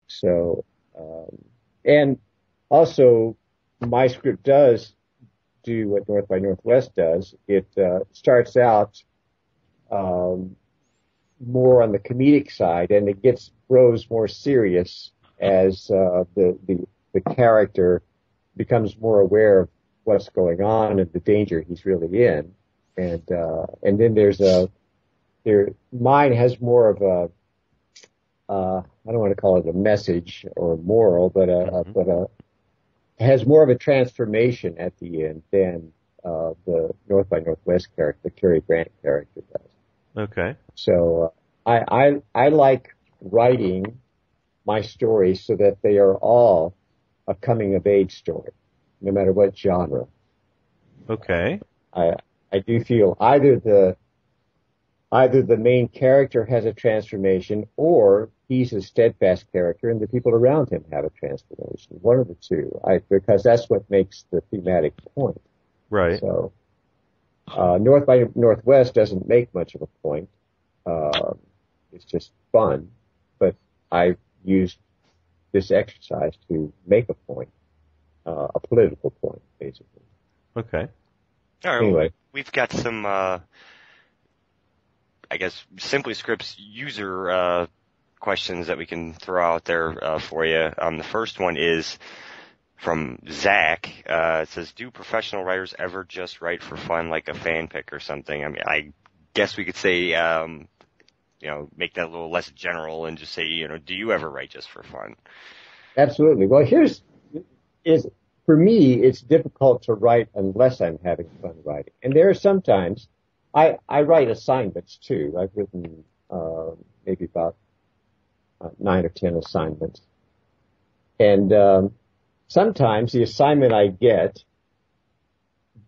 So, and also my script does do what North by Northwest does. It starts out more on the comedic side, and it grows more serious as the character becomes more aware of what's going on and the danger he's really in. And then mine has more of a I don't want to call it a message or a moral, but has more of a transformation at the end than the North by Northwest character, the Cary Grant character does. Okay. So I like writing my stories so that they are all a coming of age story, no matter what genre. Okay. I do feel either the main character has a transformation, or he's a steadfast character and the people around him have a transformation. One of the two, because that's what makes the thematic point. Right. So, North by Northwest doesn't make much of a point. It's just fun, but I used this exercise to make a point, a political point, basically. Okay. All right. Anyway. Well, we've got some, I guess, SimplyScripts user questions that we can throw out there for you. The first one is from Zach. It says, do professional writers ever just write for fun, like a fan pick or something? I mean, I guess we could say, make that a little less general and just say, do you ever write just for fun? Absolutely. Well, for me, it's difficult to write unless I'm having fun writing. And there are sometimes, I write assignments too. I've written maybe about 9 or 10 assignments. And sometimes the assignment I get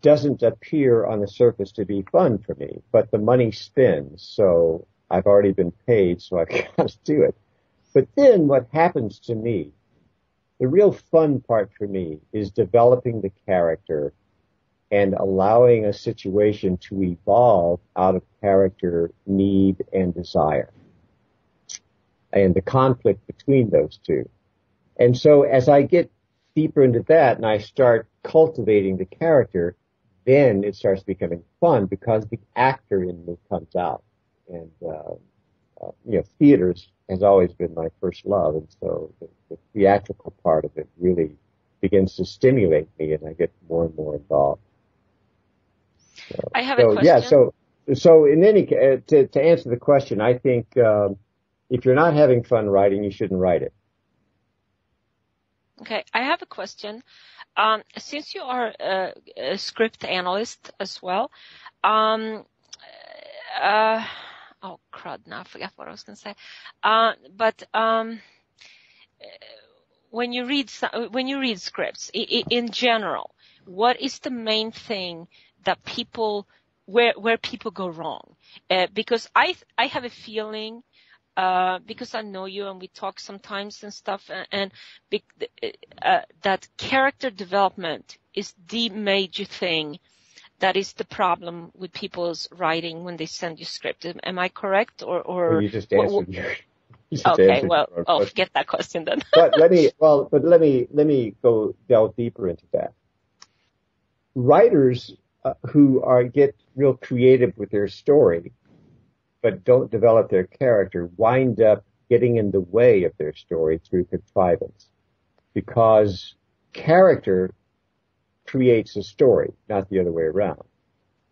doesn't appear on the surface to be fun for me, but the money spins, so I've already been paid, so I've got to do it. But then what happens to me, the real fun part for me, is developing the character and allowing a situation to evolve out of character need and desire, and the conflict between those two. And so as I get deeper into that and I start cultivating the character, then it starts becoming fun because the actor in me comes out. And, theaters has always been my first love. And so the theatrical part of it really begins to stimulate me, and I get more and more involved. So, I have a question. Yeah, so in any case, to answer the question, I think, if you're not having fun writing, you shouldn't write it. Okay, I have a question. Since you are a script analyst as well, oh crud! Now I forgot what I was going to say. But when you read scripts in general, what is the main thing that where people go wrong? Because I have a feeling. Because I know you and we talk sometimes and stuff, and that character development is the major thing that is the problem with people's writing when they send you script. Am I correct? Or well, you just answered. Okay, I'll forget that question then. But let me go delve deeper into that. Writers who get real creative with their story, but don't develop their character, wind up getting in the way of their story through contrivance. Because character creates a story, not the other way around.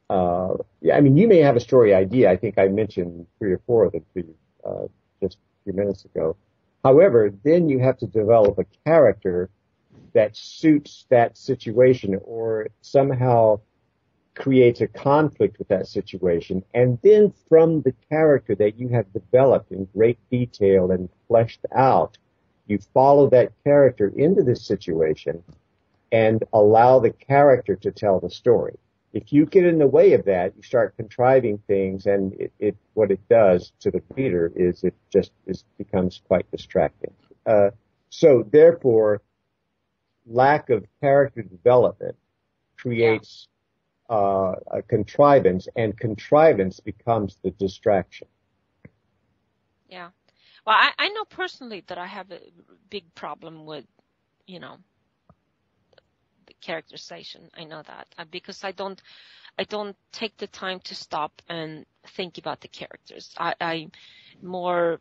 You may have a story idea. I think I mentioned 3 or 4 of them to you just a few minutes ago. However, then you have to develop a character that suits that situation or somehow creates a conflict with that situation, and then from the character that you have developed in great detail and fleshed out, you follow that character into this situation and allow the character to tell the story. If you get in the way of that, you start contriving things, and what it does to the reader is it becomes quite distracting. So therefore, lack of character development creates a contrivance, and contrivance becomes the distraction. Yeah. Well, I know personally that I have a big problem with, the characterization. I know that because I don't take the time to stop and think about the characters. I'm more,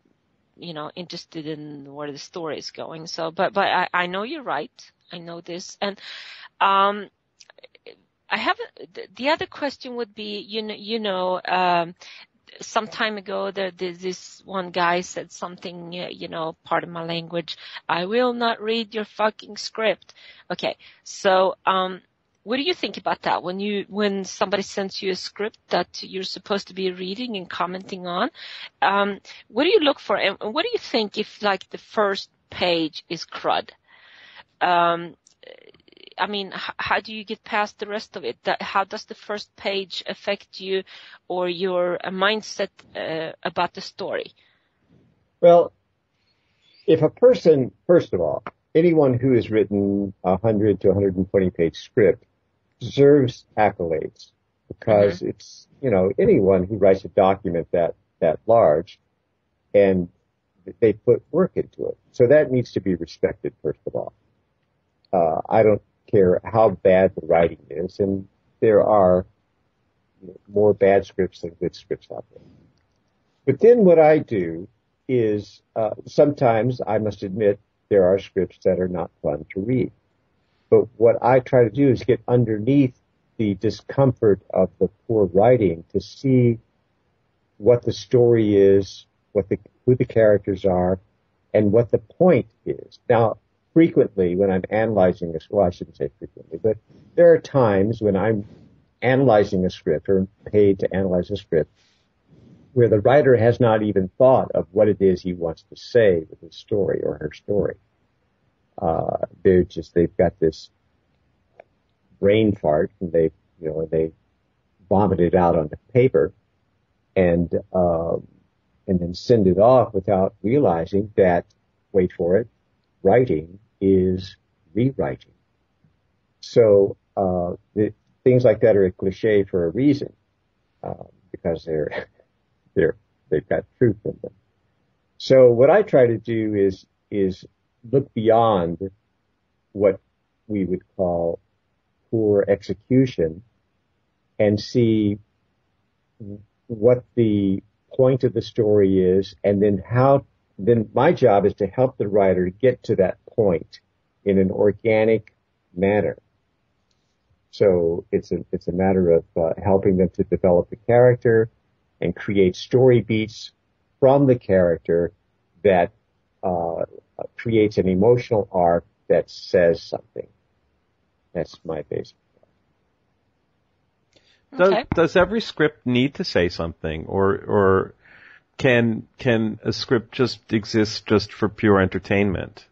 interested in where the story is going. So, but I know you're right. I know this. And, I have the other question would be, some time ago, this one guy said something, pardon my language, I will not read your fucking script. Okay. So, what do you think about that? When somebody sends you a script that you're supposed to be reading and commenting on, what do you look for? And what do you think if like the first page is crud? How do you get past the rest of it? How does the first page affect you or your mindset about the story? Well, if a person, first of all, anyone who has written 100 to 120 page script deserves accolades because it's, anyone who writes a document that large and they put work into it. So that needs to be respected, first of all. I don't care how bad the writing is, and there are more bad scripts than good scripts out there. But then what I do is sometimes I must admit there are scripts that are not fun to read. But what I try to do is get underneath the discomfort of the poor writing to see what the story is, who the characters are, and what the point is. Now, frequently when I'm analyzing this, well, I shouldn't say frequently, but there are times when I'm analyzing a script or paid to analyze a script where the writer has not even thought of what it is he wants to say with his story or her story. They've got this brain fart and they vomit it out on the paper and then send it off without realizing that, wait for it, writing is rewriting. So things like that are a cliche for a reason, because they've got truth in them. So what I try to do is look beyond what we would call poor execution and see what the point of the story is, and then my job is to help the writer get to that point in an organic manner. So it's a matter of helping them to develop the character and create story beats from the character that creates an emotional arc that says something. That's my basic. Does every script need to say something, or can a script just exist just for pure entertainment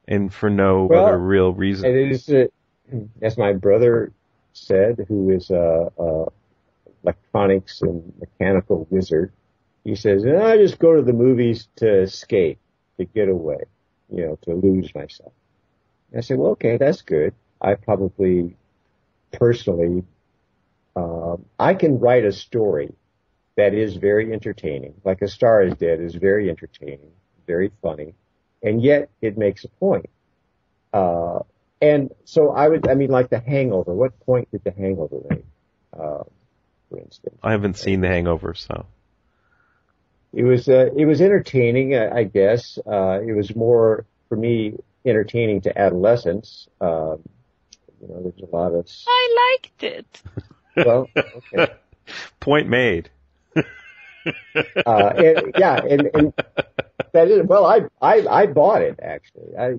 and for no other real reason? It is, as my brother said, who is a electronics and mechanical wizard, he says, I just go to the movies to escape, to get away, to lose myself. And I said, well, okay, that's good. I probably personally, I can write a story that is very entertaining, like A Star Is Dead is very entertaining, very funny, and yet it makes a point. And so like The Hangover. What point did The Hangover make, for instance? I haven't seen The Hangover, so. It was entertaining, I guess. It was more, for me, entertaining to adolescents. There's a lot of... I liked it. Well, okay. Point made. And that is, well, I bought it actually. I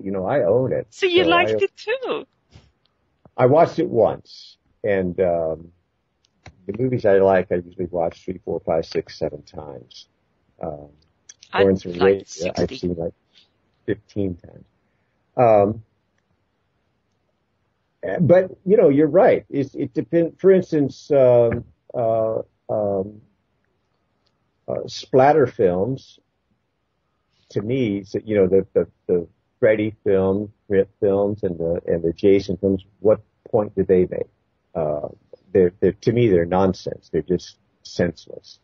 own it. So you liked it too? I watched it once, and the movies I like, I usually watch 3, 4, 5, 6, 7 times. Lawrence and Rainey, I've seen like 15 times. But you're right. It depends. For instance, splatter films, to me, the Freddy films and the Jason films, what point do they make? To me, they're nonsense. They're just senseless.